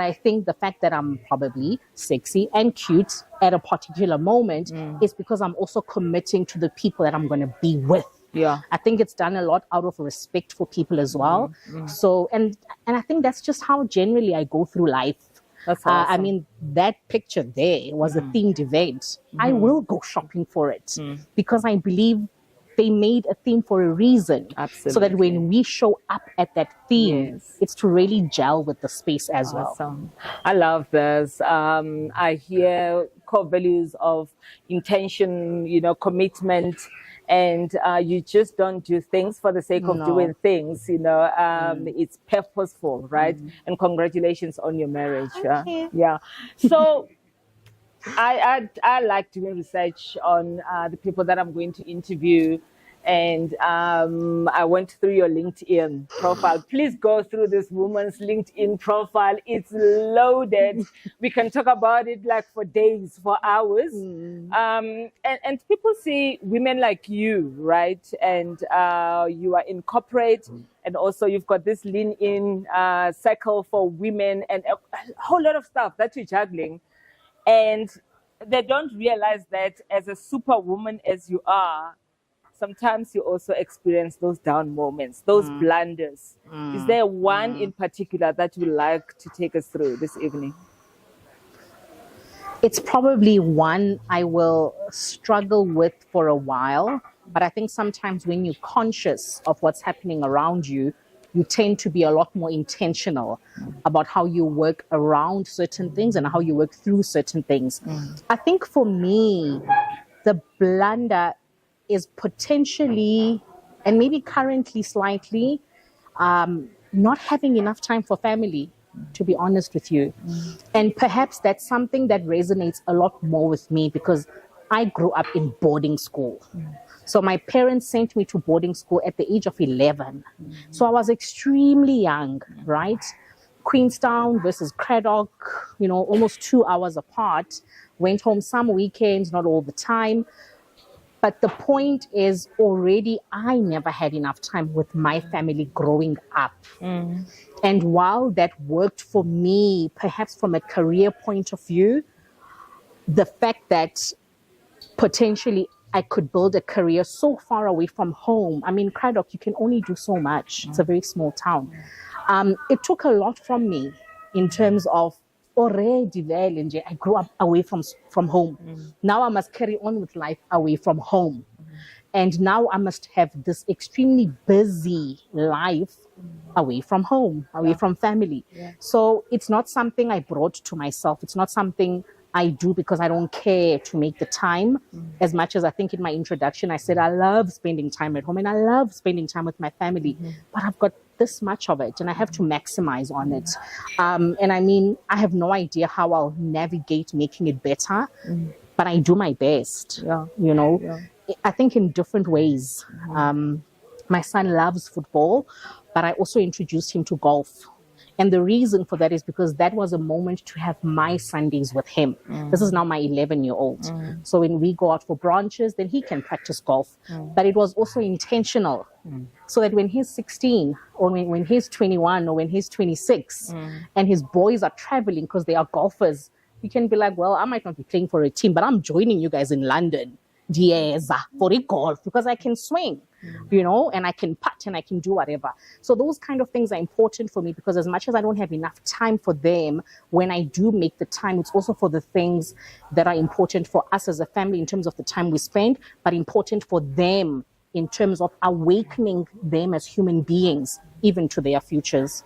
I think the fact that I'm probably sexy and cute at a particular moment is because I'm also committing to the people that I'm going to be with. Yeah. I think it's done a lot out of respect for people as well. So, and I think that's just how generally I go through life. That's awesome. I mean, that picture there was a themed event. I will go shopping for it because I believe they made a theme for a reason. Absolutely. So that when we show up at that theme, Yes. it's to really gel with the space as Awesome. I love this. I hear core values of intention, commitment, and you just don't do things for the sake of doing things. It's purposeful, right? And congratulations on your marriage. Yeah. So I like doing research on the people that I'm going to interview. And I went through your LinkedIn profile. Please go through this woman's LinkedIn profile. It's loaded. We can talk about it like for days, for hours. And people see women like you, right? And you are in corporate, and also you've got this lean-in cycle for women, and a whole lot of stuff that you're juggling. And they don't realize that as a superwoman as you are, sometimes you also experience those down moments, those blunders. Is there one in particular that you'd like to take us through this evening? It's probably one I will struggle with for a while, but I think sometimes when you're conscious of what's happening around you, you tend to be a lot more intentional about how you work around certain things and how you work through certain things. I think for me, the blunder is potentially, and maybe currently slightly, not having enough time for family, to be honest with you. And perhaps that's something that resonates a lot more with me because I grew up in boarding school. So my parents sent me to boarding school at the age of 11. So I was extremely young, right? Queenstown versus Craddock, almost 2 hours apart. Went home some weekends, not all the time. But the point is already I never had enough time with my family growing up. And while that worked for me, perhaps from a career point of view, the fact that potentially I could build a career so far away from home. I mean, Craddock, you can only do so much. It's a very small town. It took a lot from me in terms of already I grew up away from home. Now I must carry on with life away from home. And now I must have this extremely busy life away from home, away from family. So it's not something I brought to myself. It's not something I do because I don't care to make the time. As much as I think in my introduction, I said I love spending time at home and I love spending time with my family, but I've got this much of it and I have to maximize on it. And I mean, I have no idea how I'll navigate making it better, but I do my best, I think in different ways. My son loves football, but I also introduced him to golf. And the reason for that is because that was a moment to have my Sundays with him. This is now my 11-year-old. So when we go out for brunches, then he can practice golf. But it was also intentional. So that when he's 16 or when he's 21 or when he's 26 and his boys are traveling because they are golfers, you can be like, well, I might not be playing for a team, but I'm joining you guys in London. Yes, for a golf because I can swing, and I can putt and I can do whatever. So those kind of things are important for me because as much as I don't have enough time for them, when I do make the time, it's also for the things that are important for us as a family in terms of the time we spend, but important for them in terms of awakening them as human beings, even to their futures.